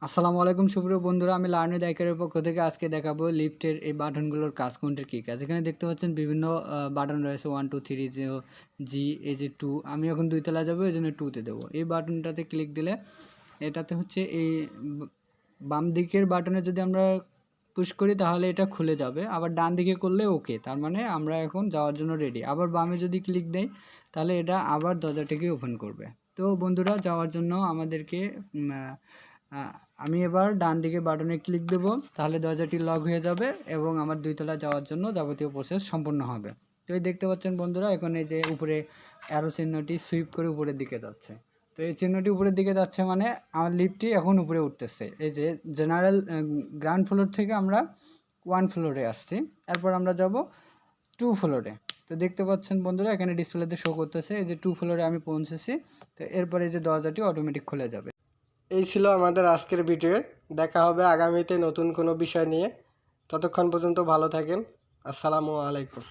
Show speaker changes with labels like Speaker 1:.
Speaker 1: আসসালামু আলাইকুম সুপ্রিয় বন্ধুরা, আমি লার্নিং দাইকারের পক্ষ থেকে আজকে দেখাবো লিফটের এই বাটনগুলোর কাজ, কোনটার কী কাজ। এখানে দেখতে পাচ্ছেন বিভিন্ন বাটন রয়েছে 1 2 3 জি, এই যে 2। আমি এখন 2 তলা যাবো, এই জন্য 2 তে দেবো। এই বাটনটাতে ক্লিক দিলে এটাতে হচ্ছে এই বাম দিকের বাটনে যদি আমরা পুশ করি তাহলে এটা খুলে যাবে, আবার ডান দিকে করলে ওকে, তার মানে আমরা এখন যাওয়ার জন্য রেডি। আবার বামে যদি ক্লিক দেই তাহলে এটা আবার দরজাটাকে ওপেন করবে। তো বন্ধুরা, যাওয়ার জন্য আমাদেরকে আমি এবার ডান দিকে বাটনে ক্লিক দেব, তাহলে দরজাটি লক হয়ে যাবে এবং আমার 2 তলা যাওয়ার জন্য যাবতীয় প্রসেস সম্পূর্ণ হবে। তো এই দেখতে পাচ্ছেন বন্ধুরা, এখন এই যে উপরে অ্যারো চিহ্নটি সুইপ করে উপরের দিকে যাচ্ছে। তো এই চিহ্নটি উপরের দিকে যাচ্ছে মানে আমার লিফটটি এখন উপরে উঠতেছে। এই যে জেনারেল গ্রাউন্ড ফ্লোর থেকে আমরা 1 ফ্লোরে আসছি, এরপর আমরা যাব 2 ফ্লোরে। তো দেখতে পাচ্ছেন বন্ধুরা, এখানে ডিসপ্লেতে শো করতেছে এই যে 2 ফ্লোরে আমি পৌঁছেছি। তো এরপরে এই যে দরজাটি অটোমেটিক খুলে যাবে।
Speaker 2: এই ছিল আমাদের আজকের ভিডিও। দেখা হবে আগামীতে নতুন কোনো বিষয় নিয়ে। ততক্ষণ পর্যন্ত ভালো থাকেন। আসসালামু আলাইকুম।